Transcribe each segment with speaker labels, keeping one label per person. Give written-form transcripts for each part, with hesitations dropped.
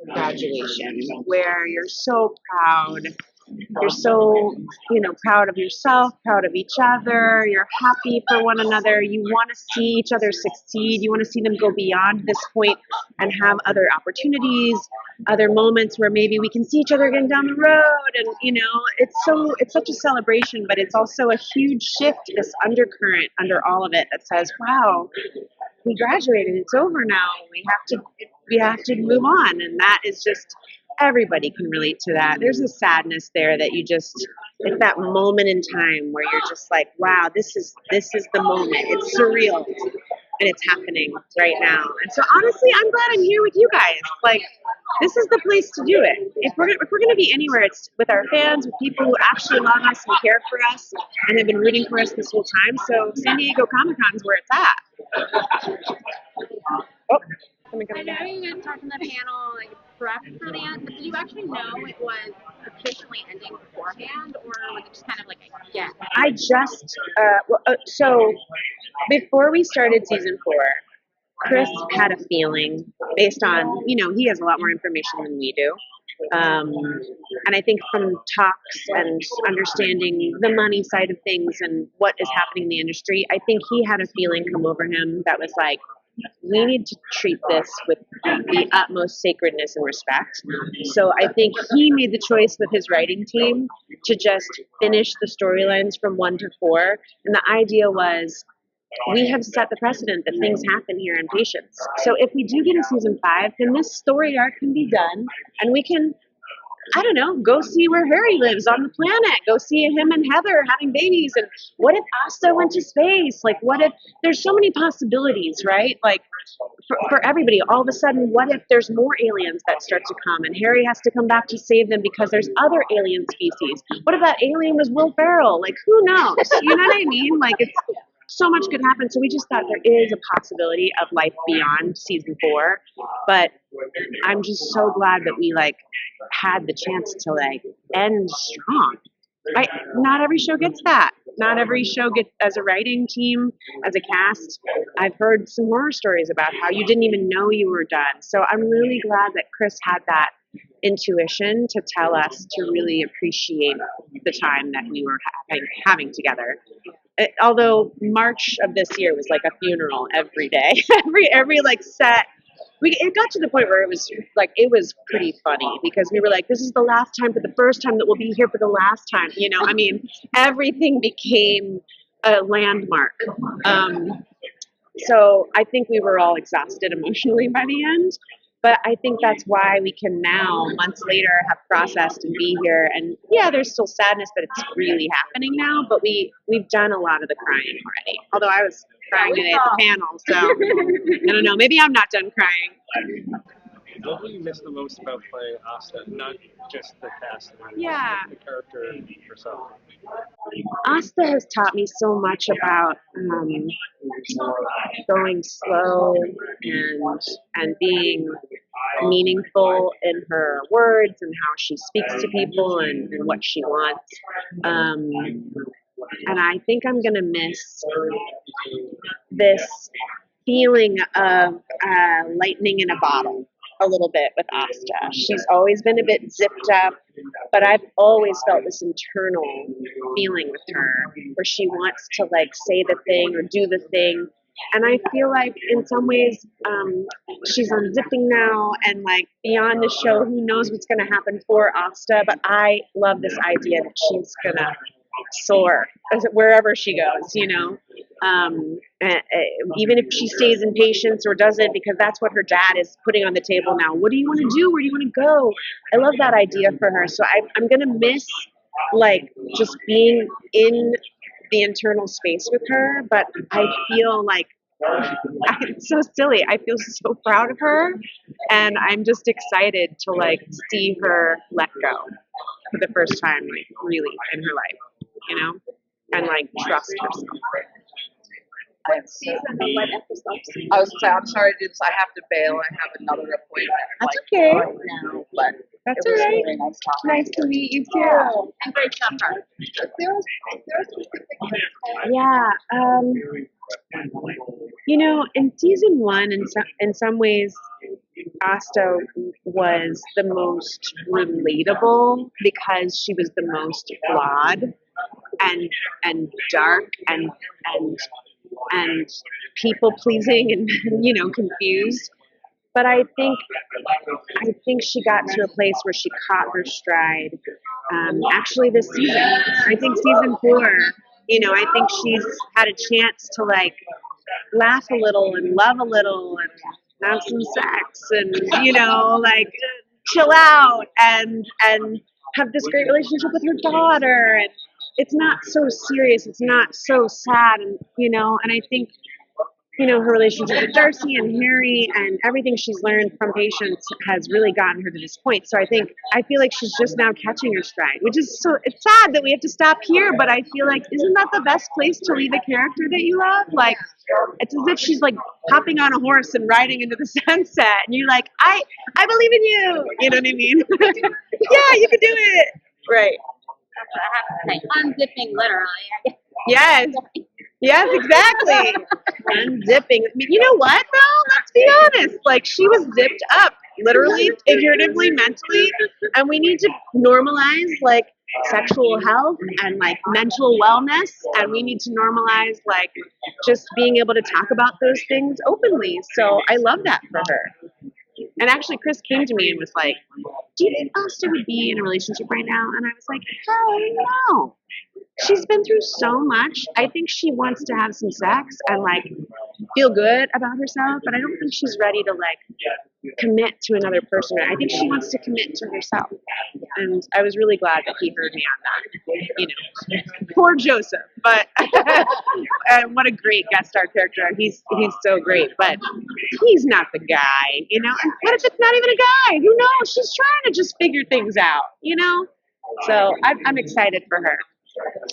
Speaker 1: graduation where you're so proud. You're so, proud of yourself, proud of each other. You're happy for one another. You want to see each other succeed. You want to see them go beyond this point and have other opportunities, other moments where maybe we can see each other again down the road. And, it's such a celebration, but it's also a huge shift, this undercurrent under all of it that says, wow, we graduated. It's over now. We have to move on. And that is just, everybody can relate to that. There's a sadness there that it's that moment in time where you're just like, wow, this is the moment. It's surreal and it's happening right now. And so honestly, I'm glad I'm here with you guys. Like, this is the place to do it. If we're gonna be anywhere, it's with our fans, with people who actually love us and care for us and have been rooting for us this whole time. So San Diego Comic-Con is where it's at. Oh,
Speaker 2: I know you guys talked on the panel, like, prepped for that, but did you actually know it was officially ending beforehand, or was it just kind of like a guess?
Speaker 1: I just, so before we started season 4, Chris had a feeling based on, he has a lot more information than we do. And I think from talks and understanding the money side of things and what is happening in the industry, I think he had a feeling come over him that was like, we need to treat this with the utmost sacredness and respect. So I think he made the choice with his writing team to just finish the storylines from 1 to 4. And the idea was, we have set the precedent that things happen here in Patience. So if we do get a season 5, then this story arc can be done, and we can, I don't know, go see where Harry lives on the planet. Go see him and Heather having babies. And what if Asta went to space? Like, what if there's so many possibilities, right? Like, for everybody, all of a sudden, what if there's more aliens that start to come and Harry has to come back to save them because there's other alien species? What if that alien was Will Ferrell? Like, who knows? You know what I mean? Like, it's so much could happen. So we just thought there is a possibility of life beyond season 4. But I'm just so glad that we had the chance to end strong. Right? Not every show gets that. Not every show gets, as a writing team, as a cast. I've heard some horror stories about how you didn't even know you were done. So I'm really glad that Chris had that intuition to tell us to really appreciate the time that we were having together. Although March of this year was like a funeral every day, every set. It got to the point where it was pretty funny because we were like, this is the last time, for the first time that we'll be here for the last time. I mean, everything became a landmark. So I think we were all exhausted emotionally by the end. But I think that's why we can now, months later, have processed and be here. And yeah, there's still sadness that it's really happening now, but we've done a lot of the crying already. Although I was crying today at the panel, so I don't know. Maybe I'm not done crying.
Speaker 3: What do you miss the most about playing Asta? Not just the cast, but the character herself.
Speaker 1: Asta has taught me so much about going slow and being meaningful in her words and how she speaks to people and what she wants. And I think I'm going to miss this feeling of lightning in a bottle a little bit with Asta. She's always been a bit zipped up, but I've always felt this internal feeling with her where she wants to say the thing or do the thing. And I feel like in some ways she's unzipping now and beyond the show, who knows what's going to happen for Asta, but I love this idea that she's going to soar wherever she goes, even if she stays in Patience or doesn't, because that's what her dad is putting on the table now. What do you want to do? Where do you want to go? I love that idea for her. So I'm going to miss just being in the internal space with her, but I feel it's so silly. I feel so proud of her, and I'm just excited to see her let go for the first time, really in her life, and trust herself.
Speaker 4: I was gonna say, I'm sorry, I have to bail. I have another appointment.
Speaker 1: That's okay.
Speaker 4: Right now, but
Speaker 1: That's
Speaker 4: it was
Speaker 1: all right.
Speaker 4: really nice talking.
Speaker 1: Nice to meet you too.
Speaker 2: And great stuff, Mark.
Speaker 1: Yeah. In season 1, in some ways, Asta was the most relatable because she was the most flawed and dark and people pleasing and confused. But I think she got to a place where she caught her stride. Actually, this season, I think season 4. I think she's had a chance to like laugh a little and love a little and have some sex and like chill out and have this great relationship with her daughter, and it's not so serious, it's not so sad, and I think her relationship with Darcy and Harry and everything she's learned from Patience has really gotten her to this point. So I feel like she's just now catching her stride, which is it's sad that we have to stop here, but I feel like, isn't that the best place to leave a character that you love? Like, it's as if she's like hopping on a horse and riding into the sunset, and you're like, I believe in you. You know what I mean? Yeah, you can do it. Right.
Speaker 2: I have to say, unzipping literally.
Speaker 1: Yes. Yes, exactly. Unzipping. I mean, you know what, though? Let's be honest. Like, she was zipped up, literally, figuratively, mentally, and we need to normalize, like, sexual health and, like, mental wellness, and we need to normalize, like, just being able to talk about those things openly. So I love that for her. And actually, Chris came to me and was like, do you think Asta would be in a relationship right now? And I was like, hell no. She's been through so much. I think she wants to have some sex and like feel good about herself, but I don't think she's ready to like commit to another person. I think she wants to commit to herself. And I was really glad that he heard me on that. Poor Joseph, but and what a great guest star character. He's so great, but he's not the guy, And what if it's not even a guy? Who knows? She's trying to just figure things out, So I'm excited for her.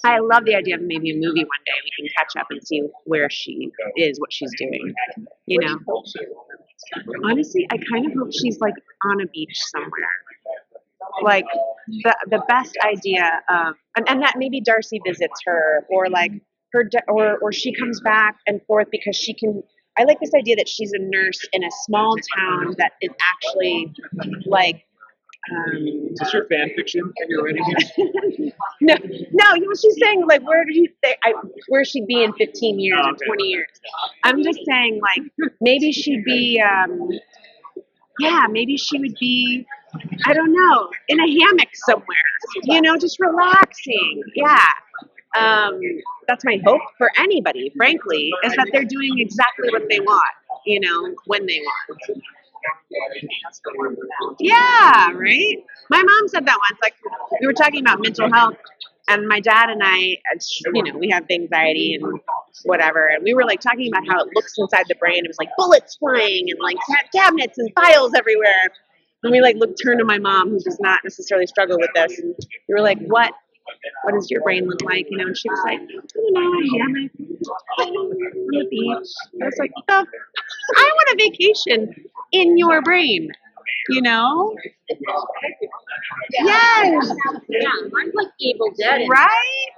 Speaker 1: I love the idea of maybe a movie one day. We can catch up and see where she is, what she's doing. Honestly, I kind of hope she's like on a beach somewhere. Like the best idea of, and that maybe Darcy visits her, or like or she comes back and forth because she can. I like this idea that she's a nurse in a small town that is actually like.
Speaker 3: Is this your fan fiction that you're writing here?
Speaker 1: No. She's saying like, where she'd be in 15 years or 20 years. I'm just saying like maybe she'd be, maybe she would be, I don't know, in a hammock somewhere, just relaxing. Yeah. That's my hope for anybody, frankly, is that they're doing exactly what they want, when they want. Yeah, right? My mom said that once. Like, we were talking about mental health, and my dad and I, we have anxiety and whatever, and we were like talking about how it looks inside the brain. It was like bullets flying and like cabinets and files everywhere. And we like turned to my mom, who does not necessarily struggle with this, and we were like, what does your brain look like? And she was like, a hammock on the beach. I was like, I want a vacation in your brain, Yes.
Speaker 2: Yeah, mine's like Evil Dead.
Speaker 1: Right?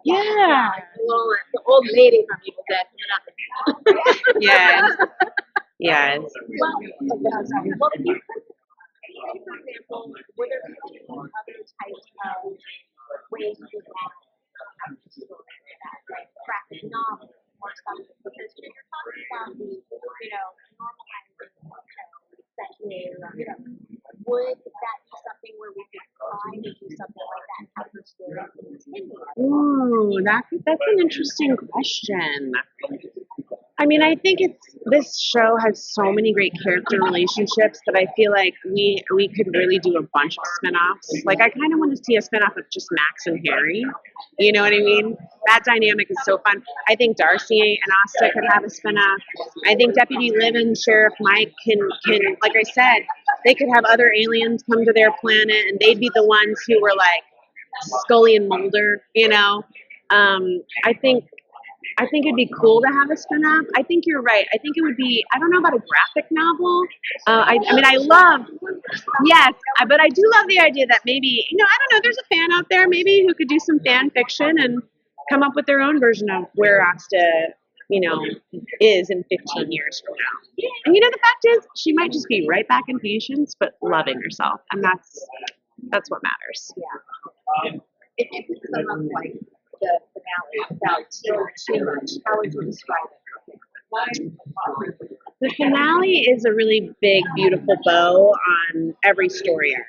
Speaker 1: Yeah.
Speaker 2: The old lady from Evil Dead.
Speaker 1: Yes. Yes.
Speaker 2: Well, do you think, for example, were there any other types of ways you could have the story that, like graphic novels or something? Because you're talking about the, normalizing sexual, would that be something where we could try to do something like that and have the story continue?
Speaker 1: Ooh, that's an interesting question. I mean, I think this show has so many great character relationships that I feel like we could really do a bunch of spinoffs. Like, I kind of want to see a spinoff of just Max and Harry. You know what I mean? That dynamic is so fun. I think Darcy and Asta could have a spinoff. I think Deputy Liv and Sheriff Mike can, like I said, they could have other aliens come to their planet, and they'd be the ones who were like Scully and Mulder. I think it'd be cool to have a spin-off. I think you're right. I think it would be, I don't know about a graphic novel. But I do love the idea that maybe, I don't know, there's a fan out there maybe who could do some fan fiction and come up with their own version of where Asta is in 15 years from now. And the fact is, she might just be right back in patients, but loving herself, and that's what matters.
Speaker 2: Yeah. If you could sum up like the finale without stealing too much, how would you describe it?
Speaker 1: The finale is a really big, beautiful bow on every story arc.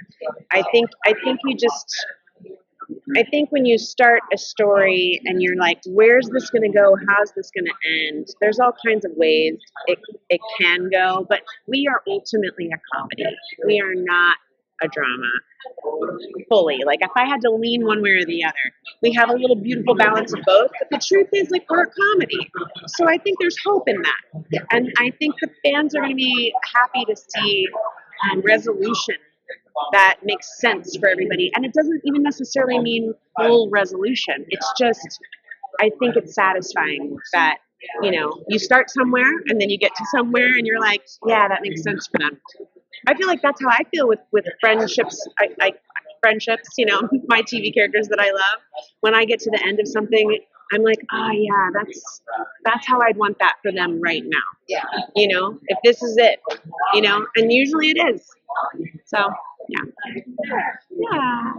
Speaker 1: I think when you start a story and you're like, where's this going to go? How's this going to end? There's all kinds of ways it can go, but we are ultimately a comedy. We are not a drama fully. Like, if I had to lean one way or the other, we have a little beautiful balance of both, but the truth is, like, we're a comedy. So I think there's hope in that. And I think the fans are going to be happy to see resolution that makes sense for everybody. And it doesn't even necessarily mean full resolution. It's just, I think it's satisfying that, you start somewhere and then you get to somewhere and you're like, yeah, that makes sense for them. I feel like that's how I feel with friendships. Friendships, my TV characters that I love. When I get to the end of something, I'm like, oh yeah, that's how I'd want that for them right now.
Speaker 4: Yeah.
Speaker 1: If this is it, and usually it is. So, yeah. Yeah.